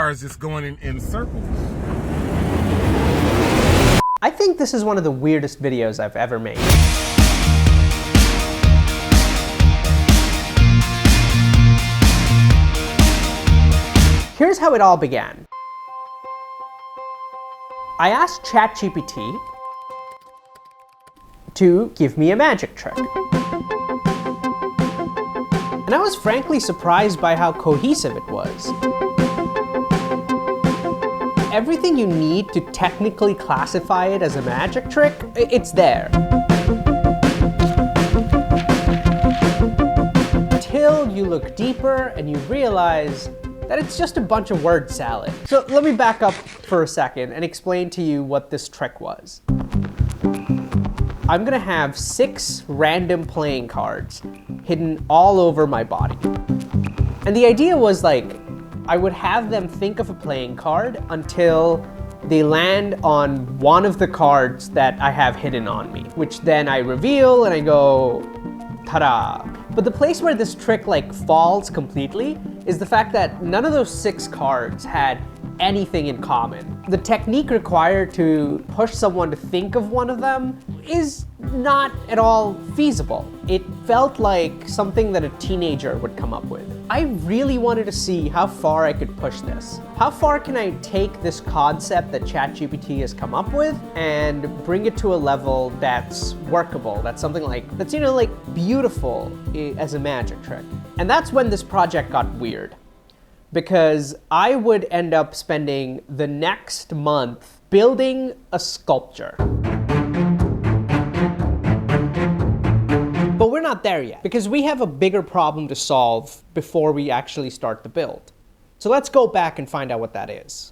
cars just going in circles. I think this is one of the weirdest videos I've ever made. Here's how it all began. I asked ChatGPT to give me a magic trick. And I was frankly surprised by how cohesive it was. Everything you need to technically classify it as a magic trick, it's there. Till you look deeper and you realize that it's just a bunch of word salad. So let me back up for a second and explain to you what this trick was. I'm gonna have 6 random playing cards hidden all over my body. And the idea was like, I would have them think of a playing card until they land on one of the cards that I have hidden on me, which then I reveal and I go, ta-da. But the place where this trick like falls completely is the fact that none of those 6 cards had anything in common. The technique required to push someone to think of one of them is not at all feasible. It felt like something that a teenager would come up with. I really wanted to see how far I could push this. How far can I take this concept that ChatGPT has come up with and bring it to a level that's workable, that's something like, that's, you know, like beautiful as a magic trick. And that's when this project got weird, because I would end up spending the next month building a sculpture. But we're not there yet, because we have a bigger problem to solve before we actually start the build. So let's go back and find out what that is.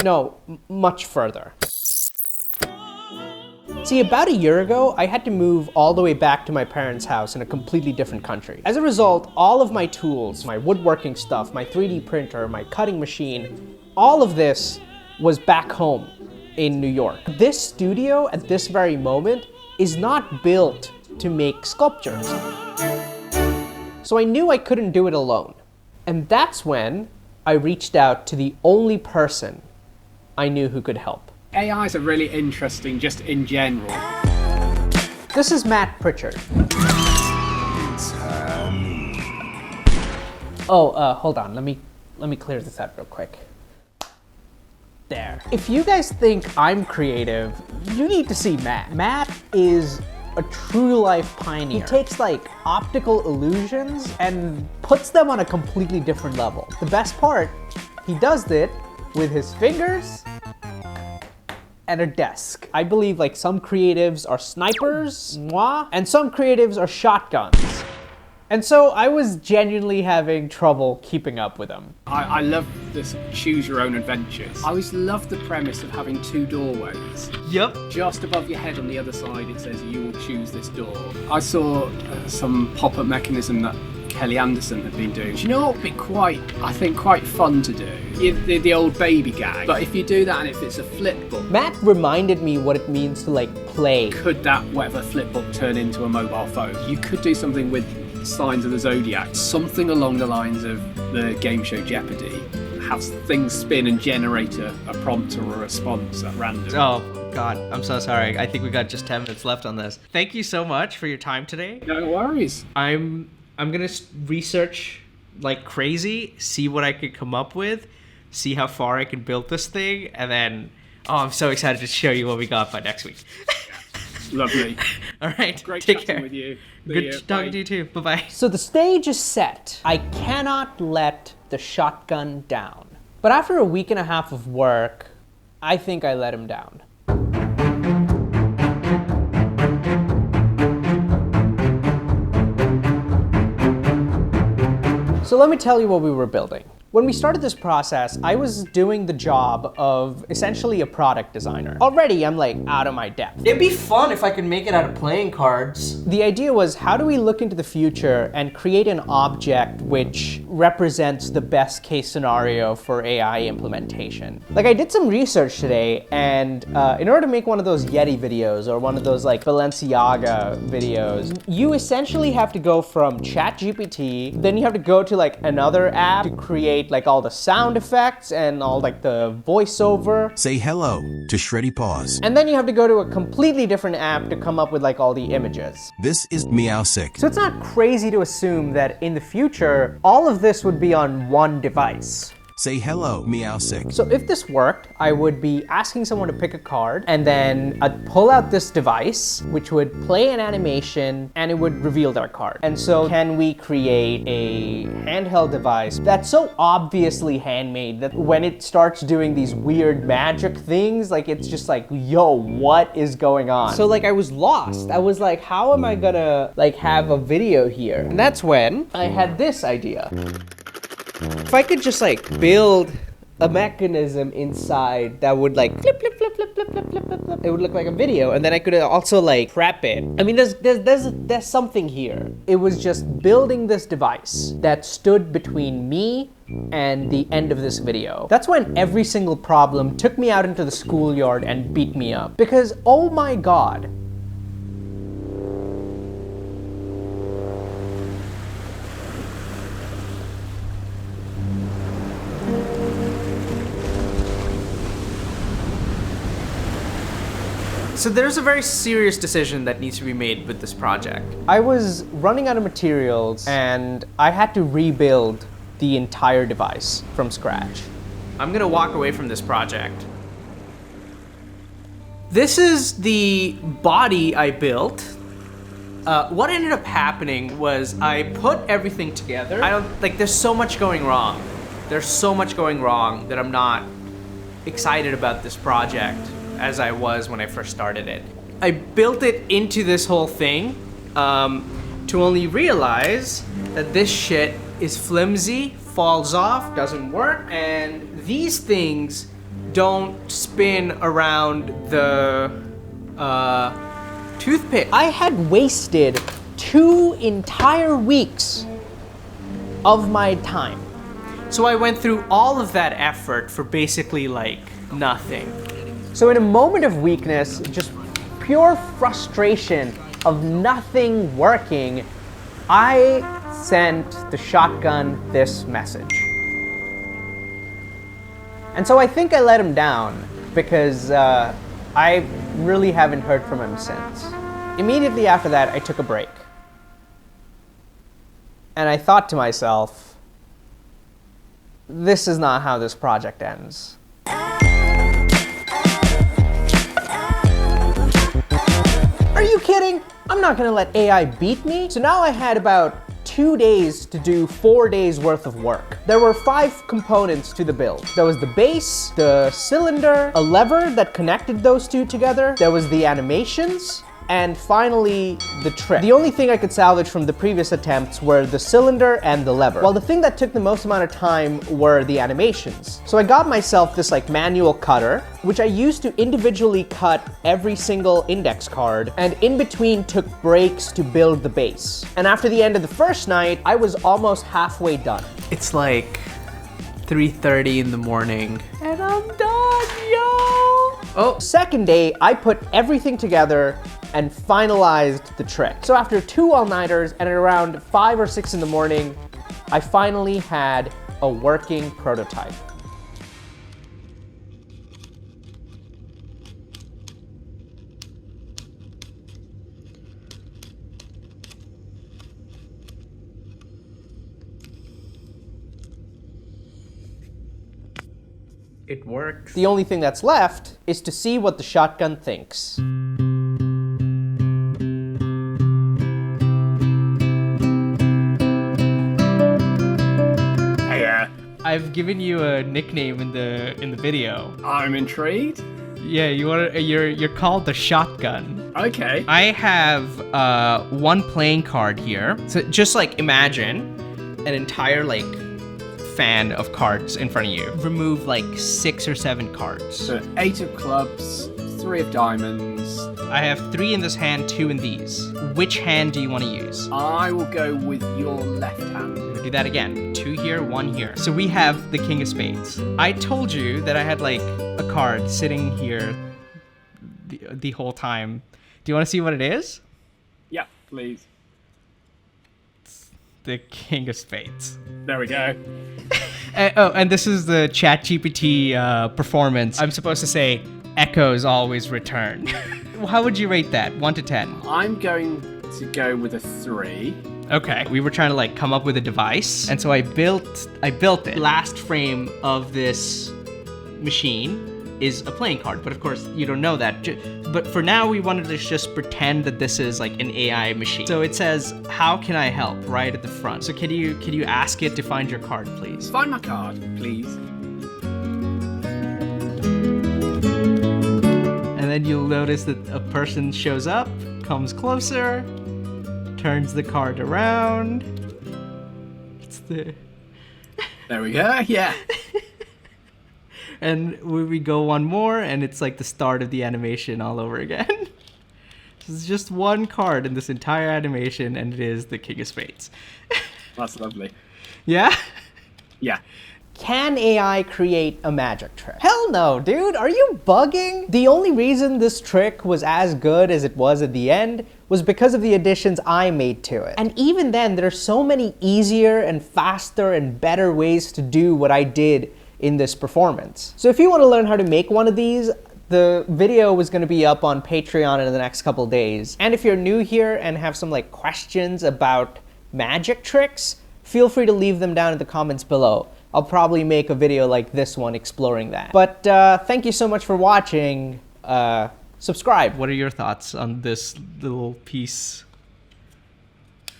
No, much further. See, about a year ago, I had to move all the way back to my parents' house in a completely different country. As a result, all of my tools, my woodworking stuff, my 3D printer, my cutting machine, all of this was back home in New York. This studio, at this very moment, is not built to make sculptures. So I knew I couldn't do it alone. And that's when I reached out to the only person I knew who could help. AIs are really interesting just in general. This is Matt Pritchard. Oh, hold on, let me clear this out real quick. There. If you guys think I'm creative, you need to see Matt. Matt is a true life pioneer. He takes like optical illusions and puts them on a completely different level. The best part, he does it with his fingers and a desk. I believe like some creatives are snipers, and some creatives are shotguns. And so I was genuinely having trouble keeping up with him. I love this choose your own adventures. I always love the premise of having 2 doorways. Yep. Just above your head on the other side it says you will choose this door. I saw some pop-up mechanism that Kelly Anderson had been doing. Do you know what would be quite fun to do? The old baby gag. But if you do that and if it's a flip book. Matt reminded me what it means to like play. Could that whatever flip book turn into a mobile phone? You could do something with Signs of the Zodiac, something along the lines of the game show Jeopardy. Have things spin and generate a prompt or a response at random. Oh, God, I'm so sorry. I think we got just 10 minutes left on this. Thank you so much for your time today. No worries. I'm gonna research like crazy, see what I could come up with, see how far I can build this thing, and then, oh, I'm so excited to show you what we got by next week. Lovely. All right, Great take chatting care. with you. Good talking to you too. Bye-bye. So the stage is set. I cannot let the shotgun down. But after a week and a half of work, I think I let him down. So let me tell you what we were building. When we started this process, I was doing the job of essentially a product designer. Already, I'm like out of my depth. It'd be fun if I could make it out of playing cards. The idea was, how do we look into the future and create an object which represents the best case scenario for AI implementation? Like, I did some research today, and in order to make one of those Yeti videos or one of those like Balenciaga videos, you essentially have to go from ChatGPT, then you have to go to like another app to create like all the sound effects and all like the voiceover. Say hello to Shreddy Paws. And then you have to go to a completely different app to come up with like all the images. This is Meowsick. So it's not crazy to assume that in the future, all of this would be on one device. Say hello, Meowsick. So if this worked, I would be asking someone to pick a card, and then I'd pull out this device, which would play an animation, and it would reveal their card. And so can we create a handheld device that's so obviously handmade that when it starts doing these weird magic things, like it's just like, yo, what is going on? So like I was lost. I was like, how am I gonna like have a video here? And that's when I had this idea. If I could just like build a mechanism inside that would like flip, flip, flip, flip, flip, flip, flip, flip, flip, it would look like a video, and then I could also like prep it. I mean, there's something here. It was just building this device that stood between me and the end of this video. That's when every single problem took me out into the schoolyard and beat me up. Because, oh my God, So there's a very serious decision that needs to be made with this project. I was running out of materials and I had to rebuild the entire device from scratch. I'm gonna walk away from this project. This is the body I built. What ended up happening was I put everything together. There's so much going wrong. There's so much going wrong that I'm not excited about this project as I was when I first started it. I built it into this whole thing to only realize that this shit is flimsy, falls off, doesn't work, and these things don't spin around the toothpick. I had wasted 2 entire weeks of my time. So I went through all of that effort for basically like nothing. So in a moment of weakness, just pure frustration of nothing working, I sent the shotgun this message. And so I think I let him down because I really haven't heard from him since. Immediately after that, I took a break. And I thought to myself, this is not how this project ends. Are you kidding? I'm not gonna let AI beat me. So now I had about 2 days to do 4 days worth of work. There were 5 components to the build. There was the base, the cylinder, a lever that connected those two together. There was the animations, and finally, the trick. The only thing I could salvage from the previous attempts were the cylinder and the lever, while the thing that took the most amount of time were the animations. So I got myself this like manual cutter, which I used to individually cut every single index card, and in between took breaks to build the base. And after the end of the first night, I was almost halfway done. It's like 3:30 in the morning. And I'm done, yo! Oh, second day, I put everything together and finalized the trick. So after 2 all-nighters and at around 5 or 6 in the morning, I finally had a working prototype. It works. The only thing that's left is to see what the shotgun thinks. I've given you a nickname in the video. I'm intrigued. Yeah, you're called the Shotgun. Okay. I have one playing card here. So just like imagine an entire like fan of cards in front of you. Remove like 6 or 7 cards. So 8 of clubs, 3 of diamonds. I have 3 in this hand, 2 in these. Which hand do you want to use? I will go with your left hand. Do that again. 2 here, 1 here. So we have the king of spades. I told you that I had like a card sitting here the whole time. Do you want to see what it is? Yeah, please. The king of spades. There we go. And this is the ChatGPT performance. I'm supposed to say, echoes always return. How would you rate that? 1 to 10? I'm going to go with a 3. Okay. We were trying to like come up with a device, and so I built it. Last frame of this machine is a playing card, but of course you don't know that. But for now, we wanted to just pretend that this is like an AI machine. So it says, "How can I help?" right at the front. So can you ask it to find your card, please? Find my card, please. And then you'll notice that a person shows up, comes closer, turns the card around. It's the... There we go, yeah. And we go one more, and it's like the start of the animation all over again. There's just one card in this entire animation, and it is the king of spades. That's lovely. Yeah? Yeah. Can AI create a magic trick? Hell no, dude. Are you bugging? The only reason this trick was as good as it was at the end was because of the additions I made to it. And even then, there are so many easier and faster and better ways to do what I did in this performance. So if you want to learn how to make one of these, the video was going to be up on Patreon in the next couple days. And if you're new here and have some like questions about magic tricks, feel free to leave them down in the comments below. I'll probably make a video like this one exploring that. But thank you so much for watching. Subscribe. What are your thoughts on this little piece?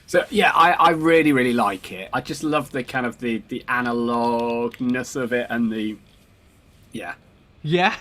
So yeah, I really, really like it. I just love the kind of the analogness of it and the, yeah. Yeah?